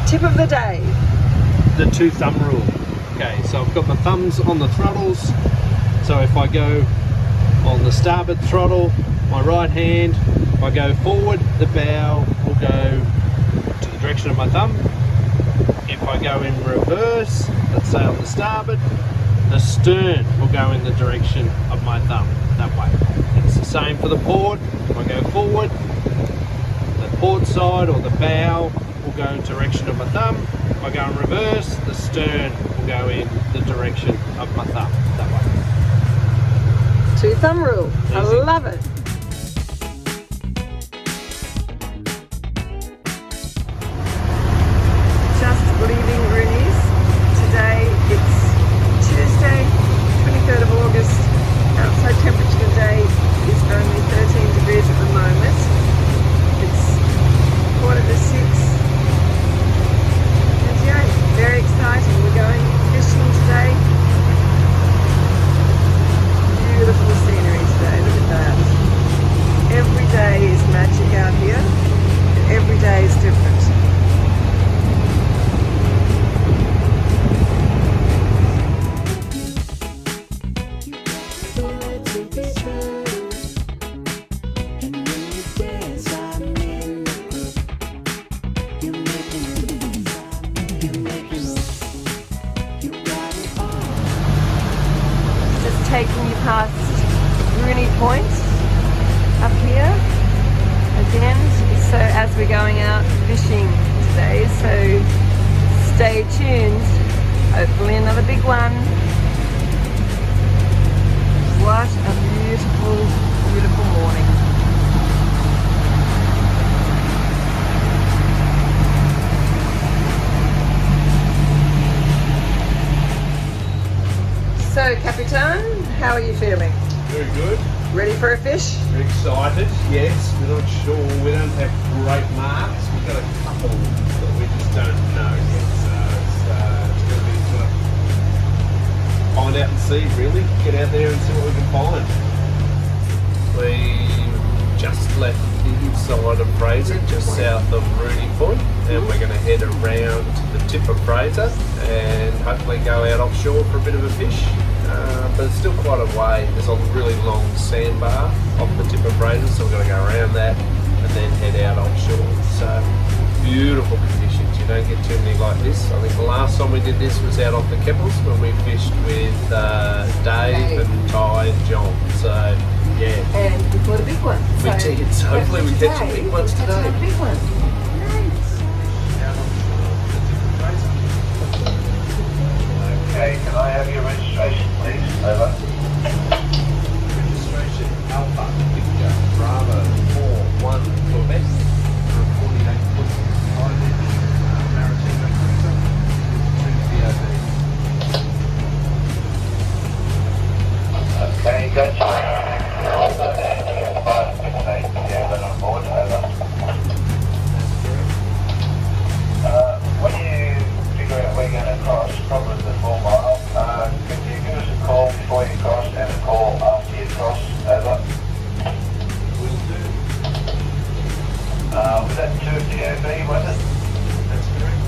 Tip of the day. The 2 thumb rule. Okay, so I've got my thumbs on the throttles. So if I go on the starboard throttle, my right hand, if I go forward, the bow will go to the direction of my thumb. If I go in reverse, let's say on the starboard, the stern will go in the direction of my thumb, that way. It's the same for the port. If I go forward, the port side or the bow will go in the direction of my thumb. If I go in reverse, the stern will go in the direction of my thumb, that way. 2 thumb rule. Easy. I love it. Just leaving Rooney's. Today it's Tuesday, 23rd of August. Outside temperature today is only 13 degrees at the moment. It's 5:45. And yeah, very exciting. We're going fishing today. Beautiful scenery today, look at that. Every day is magic out here, and every day is different. Taking you past Rooney Point up here again, so as we're going out fishing today, so stay tuned, hopefully another big one. What a beautiful, beautiful morning. So, Capitan, how are you feeling? Very good. Ready for a fish? Excited, yes. We're not sure. We don't have great marks. We've got a couple that we just don't know yet. So it's going to be sort of find out and see, really. Get out there and see what we can find. We just left the inside of Fraser, just south of Rooney Point, and we're going to head around to the tip of Fraser and hopefully go out offshore for a bit of a fish. But it's still quite a way. There's a really long sandbar off the tip of Fraser, so we're going to go around that and then head out offshore. So beautiful conditions. You don't get too many like this. I think the last time we did this was out off the Keppels when we fished with Dave and Ty and John. So yeah. And we caught a big one. We did. So hopefully we catch some big ones today. A big one. Okay, can I have your registration, please? Over. Registration Alpha Victor Bravo 41 Quebec for a 48-foot High-Ledge Maritime cruiser to VOD. Okay, gotcha. And 568, yeah, on board, over. When you figure out where you're going to cross, probably the 4 mile, could you give us a call before you cross and a call after you cross, over? Will do. Was that 2 DOB, was it? That's correct.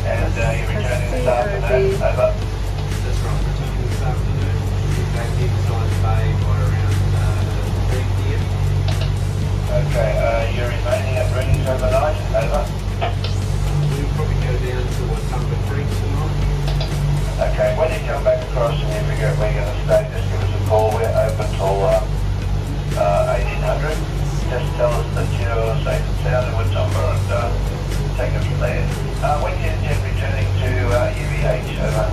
And you're returning this afternoon, over? That's right. Returning this afternoon. We'll be back inside Bay by around 3 p.m. Okay, you're remaining at Rooney's overnight, over? We'll probably go down to Wataumba Creek tonight. Okay, when you come back across and you figure out where you're going to stay, just give us a call. We're open till 1800. Just tell us that you're safe and sound in Wataumba and take it from there. When you intend returning to UVH, over?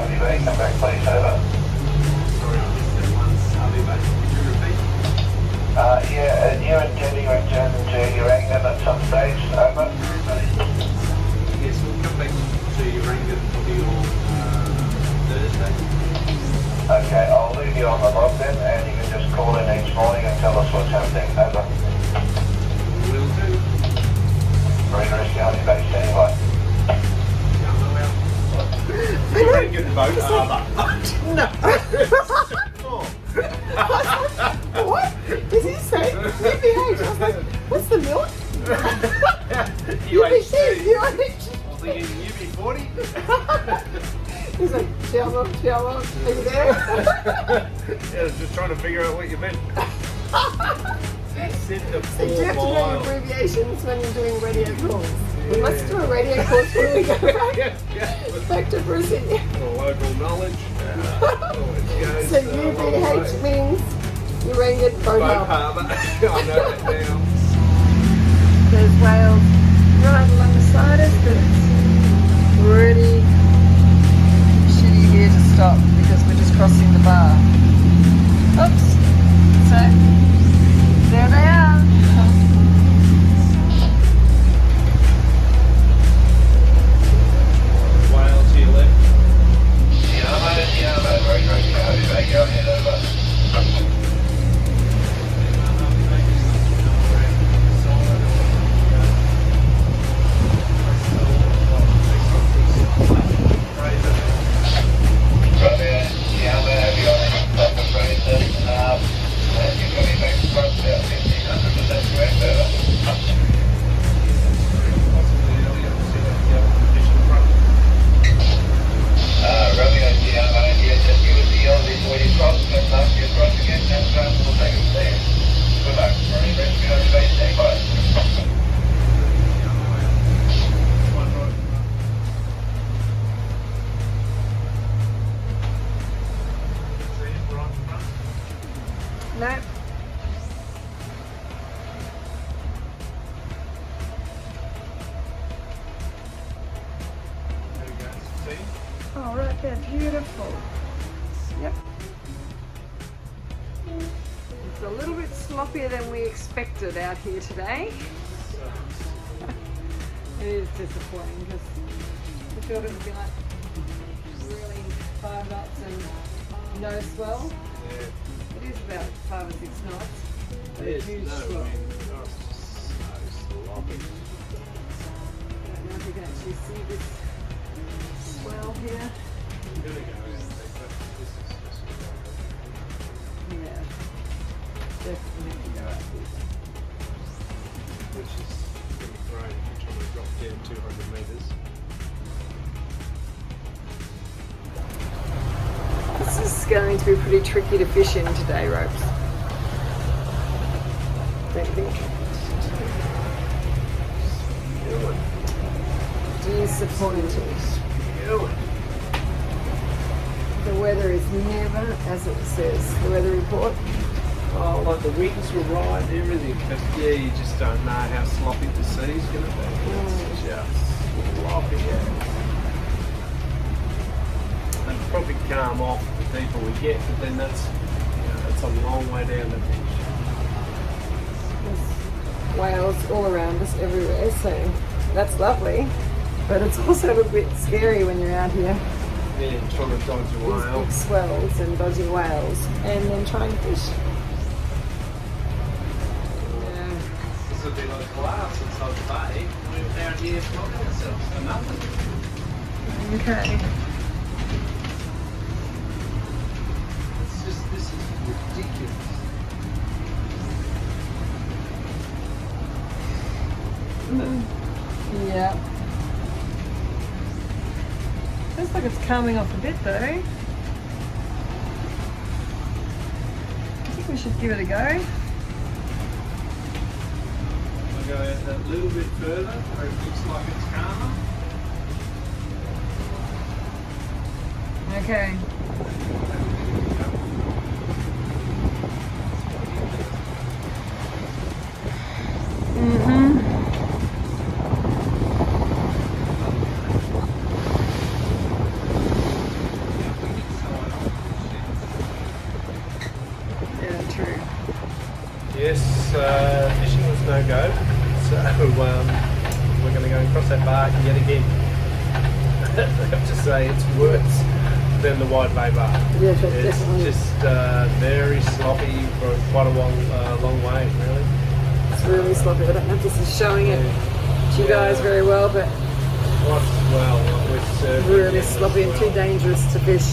UVH, come back please, over. Sorry, I missed that one. Could you repeat? Yeah, and you're intending to return to Urangan at some stage, over? Yes, we'll come back to Urangan probably on Thursday. Okay, I'll leave you on the log then, and you can just call in each morning and tell us what's happening, over. Will do. Marina is County based anyway. Very good boat, No. What? Is he saying UBH. I was like, what's the milk? UBC. I was thinking UB40. He's like, Chiama, are you there? Yeah, I was just trying to figure out what you meant. Sit the So you do have to know abbreviations when you're doing radio calls. We must do a radio call when we go back, back to Brazil. Local knowledge. So UBH means Urangan Boat Harbour. I know that now. There's whales right alongside us, but it's really shitty here to stop because we're just crossing the bar. Oops. So there they are. Whales to your left. Go ahead, over. No. There we go. See? Oh, right there, beautiful. Yep. It's a little bit sloppier than we expected out here today. It is disappointing because we thought it would be like really 5 knots and no swell. Yeah. It is about 5 or 6 knots. But a There's huge no swell. wind. Oh, it's just so sloppy. I don't know if you can actually see this swell here. I'm gonna go and take that. This is just Yeah, definitely go out here. which is pretty great if you're trying to drop down 200 metres. This is going to be pretty tricky to fish in today, ropes. Don't you think? Disappointing. The weather is never as it says, the weather report. Oh, like the winds were right and everything, but yeah, you just don't know how sloppy the sea's going to be. It's just sloppy. And probably calm off the deeper we get, but then that's, that's a long way down the beach. There's whales all around us everywhere, so that's lovely. But it's also a little bit scary when you're out here. Yeah, trying to dodge a These whale. big swells and dodgy whales, and then trying to fish. Yeah. This would be like glass inside the bay. We're down here flogging ourselves for nothing. Okay. It's just, this is ridiculous. Isn't it? Yeah. Looks like it's calming off a bit though. I think we should give it a go. I'll go out a little bit further where it looks like it's calmer. Okay. Yeah, true. Yes, fishing was no go, so we're going to go and cross that bar yet again. I have to say it's worse than the Wide Bay bar. Yeah, It's definitely. just very sloppy for quite a long way, really. It's really sloppy. I don't know if this is showing it to you guys very well, but We're surfing really down sloppy and the too swell. dangerous to fish.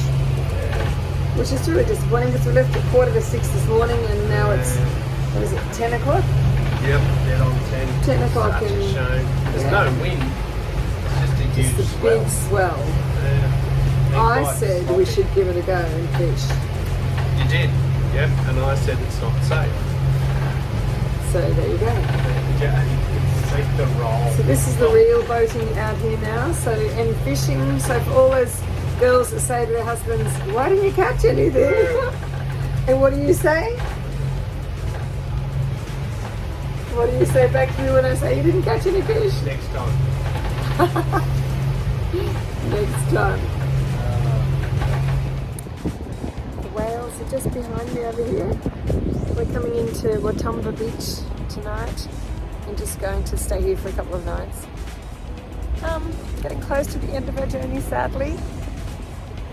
Which is really disappointing because we left at 5:45 this morning and now it's what is it, 10 o'clock? Yep, dead on 10. 10 o'clock Such a and shame. There's yeah. no wind. It's just a huge Just a swell. big swell. Yeah. I Quite said sloppy. we should give it a go and fish. You did. Yep, and I said it's not safe. So there you go. Yeah, take the roll. So this is the real boating out here now. So and fishing. So for all those girls that say to their husbands, "Why didn't you catch anything?" And what do you say? What do you say back to me when I say you didn't catch any fish? Next time. Next time. The whales are just behind me over here. We're coming into Wataumba Beach tonight and just going to stay here for a couple of nights. Getting close to the end of our journey, sadly.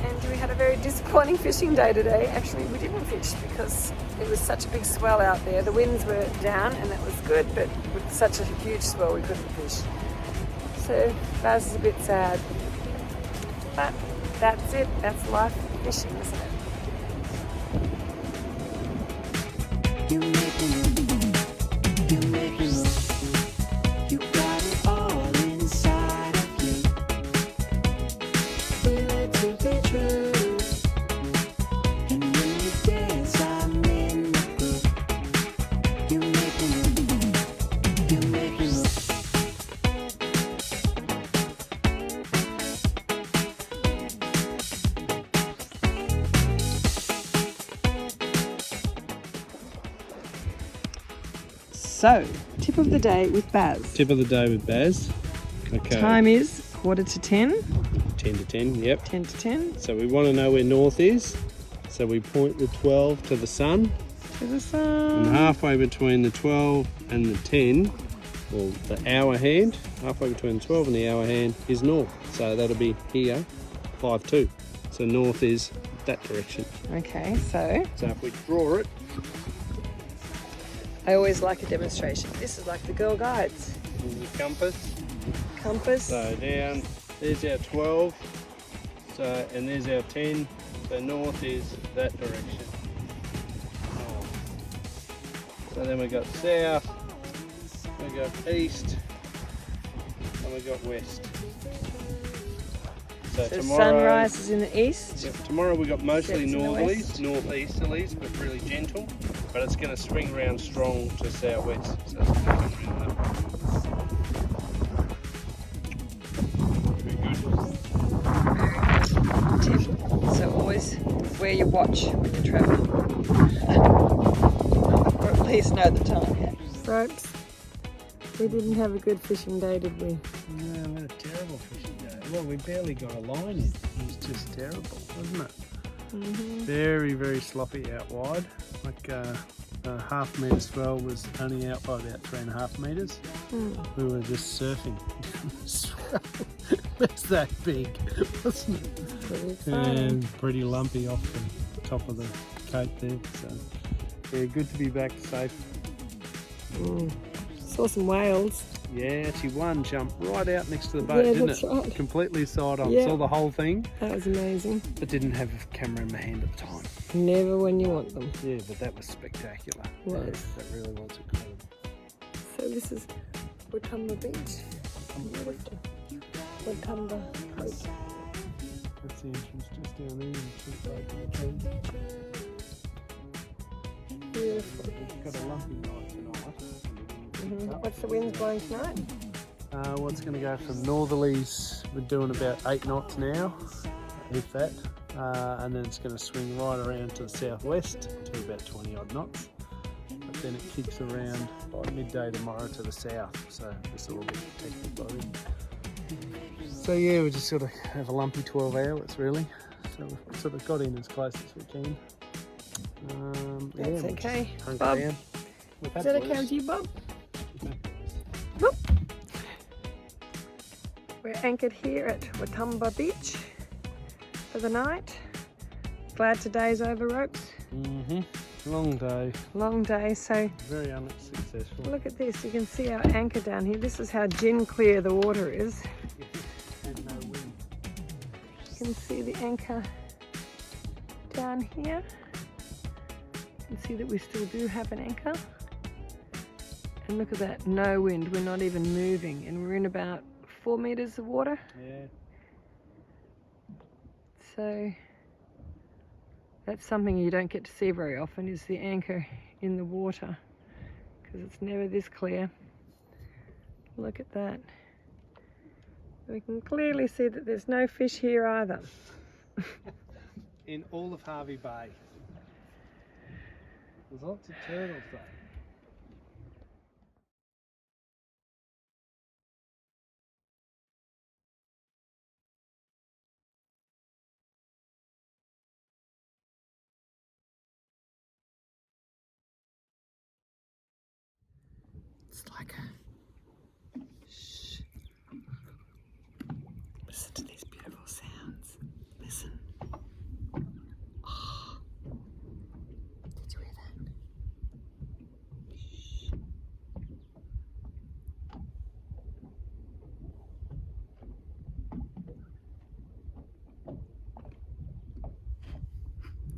And we had a very disappointing fishing day today. Actually, we didn't fish because it was such a big swell out there. The winds were down and that was good, but with such a huge swell we couldn't fish. So Baz is a bit sad. But that's it. That's life fishing, isn't it? You make me look, you make me look. You got it all inside of you. Feel it to be true. And when you dance, I'm in the groove. You make me look, you make me look. So, tip of the day with Baz. Tip of the day with Baz. Okay. Time is 10:15. 10 to 10, yep. 10 to 10. So we want to know where north is. So we point the 12 to the sun. To the And sun. halfway between the 12 and the 10, or the hour hand, halfway between the 12 and the hour hand is north. So that'll be here, 5-2. So north is that direction. Okay, so So if we draw it, I always like a demonstration. This is like the Girl Guides. with the compass, Compass. so down, there's our 12, so, and there's our 10, so north is that direction. So then we got south, we got east, and we got west. So So tomorrow, sunrise is in the east. yep, tomorrow we got mostly Sets in the west. northeasterlies, but really gentle. But it's going to swing around strong to southwest. So it's going to come around that way. Very good. Tip. So always wear your watch when you're traveling. Or at least know the time. Ropes. We didn't have a good fishing day, did we? No, we had a terrible fishing day. Well, we barely got a line in. It was just terrible, wasn't it? Very, very sloppy out wide. Like a half-metre swell was only out by about 3.5 metres. We were just surfing. It's that big, wasn't it? Pretty exciting. And pretty lumpy off the top of the cape there. So, yeah, good to be back safe. Saw some whales. Yeah, actually one jumped right out next to the boat, Yeah, didn't that's it? right. Completely side on. Yeah. Saw the whole thing, That was amazing. but didn't have a camera in my hand at the time. Never when you want them. Yeah, but that was spectacular. Was. That really was incredible. So this is Wataumba Beach. Wataumba Beach. That's the entrance just down there. And just over the tree. Beautiful. It's got a lumpy night tonight. What's the winds blowing tonight? Well, it's going to go from northerlies. We're doing about 8 knots now, if that. And then it's going to swing right around to the southwest to about 20 odd knots. But then it kicks around by midday tomorrow to the south. So this will all be technical by then. So yeah, we just sort of have a lumpy 12 hours really. So we've sort of got in as close as we can. That's we'll okay. just hunker Bob, down with is that okay boys. with you, Bob? Okay. Boop. We're anchored here at Wataumba Beach for the night. Glad today's over, Ropes. Long day, Long day, so very unsuccessful. look at this. You can see our anchor down here. This is how gin clear the water is. And no wind. You can see the anchor down here. You can see that we still do have an anchor. And look at that, no wind, we're not even moving, and we're in about 4 meters of water. Yeah. So that's something you don't get to see very often, is the anchor in the water, because it's never this clear. Look at that. We can clearly see that there's no fish here either. In all of Harvey Bay. There's lots of turtles though. It's like a shh. Listen to these beautiful sounds. Listen. Oh. Did you hear that? Shh.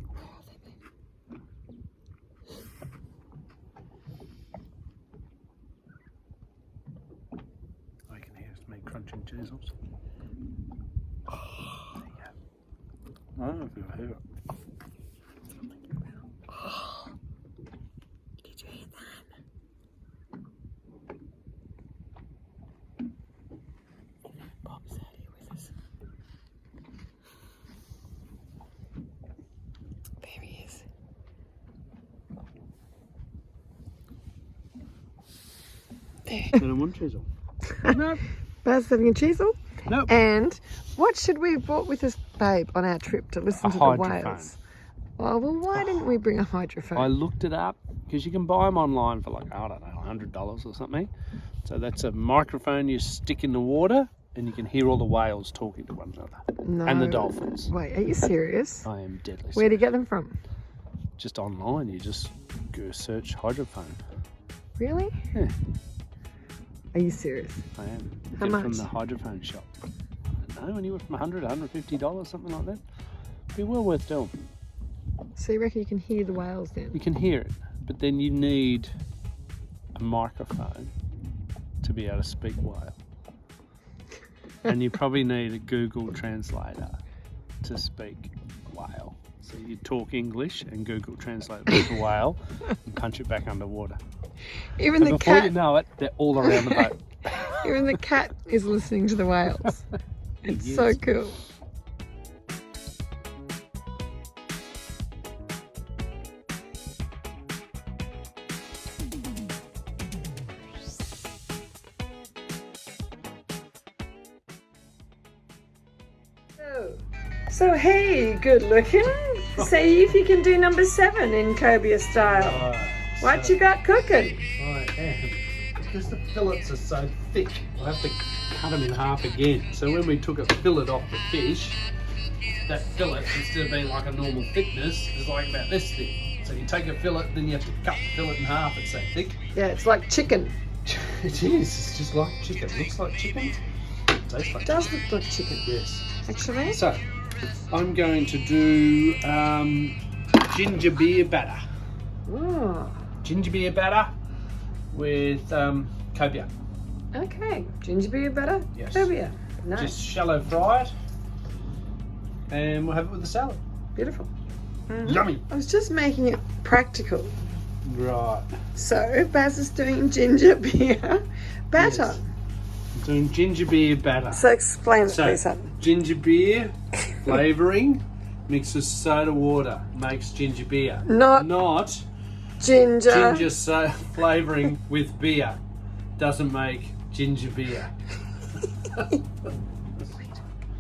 Where are they, baby? I can hear me crunching chisels. There you go. I don't know if you'll hear it. Oh. Did you hear that? Bob's out here with us. There he is. There. I don't want chisel. Nope. Baz having a chisel. Nope. And what should we have brought with us, babe, on our trip to listen A to the hydrophone. whales? Oh, well, why didn't we bring a hydrophone? I looked it up because you can buy them online for like, I don't know, $100 or something. So that's a microphone you stick in the water and you can hear all the whales talking to one another. No. And the dolphins. Wait, are you serious? I am deadly Where do you serious. get them from? Just online, you just go search hydrophone. Really? Yeah. Are you serious? I am. How Get it from much? the hydrophone shop. I don't know, anywhere from $100 to $150, something like that. Be well worth doing. So you reckon you can hear the whales You then? can hear it, but then you need a microphone to be able to speak whale. And you probably need a Google translator to speak whale. So you talk English and Google translate it to whale and punch it back underwater. Even And the before you cat, know it, they're all around the boat. even the cat is listening to the whales. It's He so is. cool. So hey, good looking. See if you can do number 7 in cobia style. What you got cooking? I am. Because the fillets are so thick, I have to cut them in half again. So when we took a fillet off the fish, that fillet, instead of being like a normal thickness, is like about this thick. So you take a fillet, then you have to cut the fillet in half. It's so thick. Yeah, it's like chicken. It is. It's just like chicken. Looks like chicken. Tastes like Does chicken. look like chicken, Yes. actually. So I'm going to do ginger beer batter. Oh, Ginger beer batter with cobia. okay. Ginger beer butter, Yes. cobia. Nice, Just shallow fry it, and we'll have it with the salad. beautiful. Mhm. Yummy. I was just making it practical. Right. So Baz is doing ginger beer batter. Yes. I'm doing ginger beer batter. So explain it, So, please, son. ginger beer flavouring mixed with soda water makes ginger beer. Not ginger. Ginger flavouring with beer doesn't make ginger beer.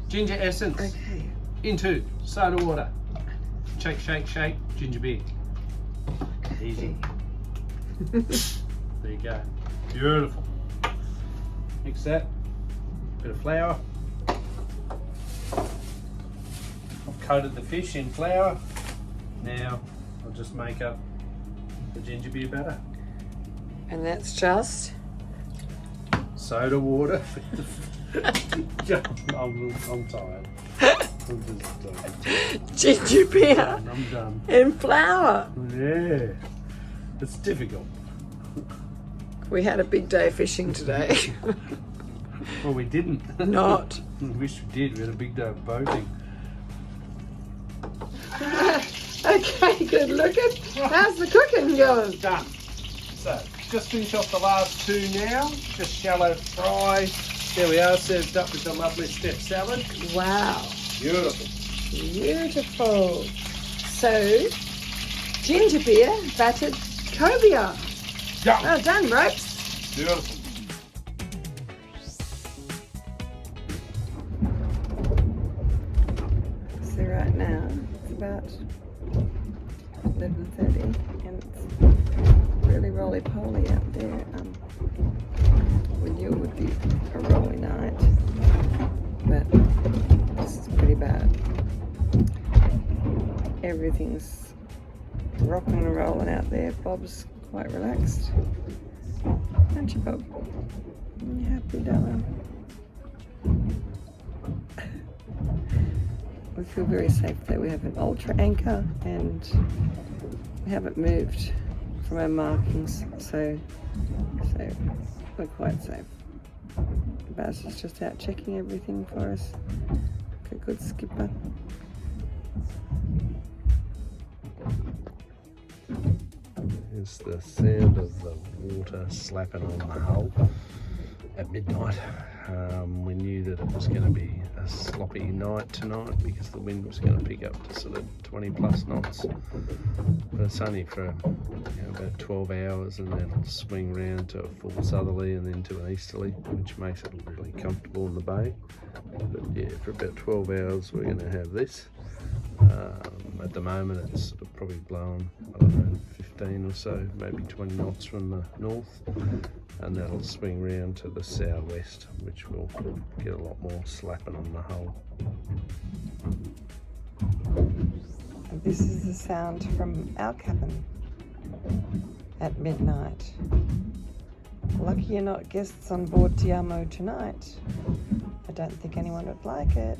Ginger essence Okay. into soda water. Shake, shake, shake, ginger beer. Easy. There you go. Beautiful. Mix that. Bit of flour. I've coated the fish in flour. Now I'll just make up the ginger beer batter. And that's just Soda water. I'm tired. I'm just done. ginger beer I'm done. and flour. Yeah. It's difficult. We had a big day fishing today. Well, we didn't. Not. Wish we did. We had a big day of boating. Okay, good looking. How's the cooking going? Done. So, just finish off the last two now. Just shallow fry. There we are, served up with the lovely step salad. Wow. Beautiful. Beautiful. So, ginger beer battered cobia. Done. Well done, ropes. Beautiful. So right now it's about 11:30 and it's really roly-poly out there. We knew it would be a rolly night, but this is pretty bad. Everything's rocking and rolling out there. Bob's quite relaxed. Aren't you, Bob? You happy, darling? We feel very safe though. We have an ultra anchor and we haven't moved from our markings, so we're quite safe. Baz is just out checking everything for us. Like a good skipper. It's the sound of the water slapping on the hull at midnight. We knew that it was going to be a sloppy night tonight because the wind was going to pick up to sort of 20 plus knots. But it's only for about 12 hours and then it'll swing round to a full southerly and then to an easterly, which makes it really comfortable in the bay. But yeah, for about 12 hours we're going to have this. At the moment it's sort of probably blowing, I don't know, 15 or so, maybe 20 knots from the north, and that'll swing round to the southwest, which will get a lot more slapping on the hull. And this is the sound from our cabin at midnight. Lucky you're not guests on board Te Amo tonight. I don't think anyone would like it.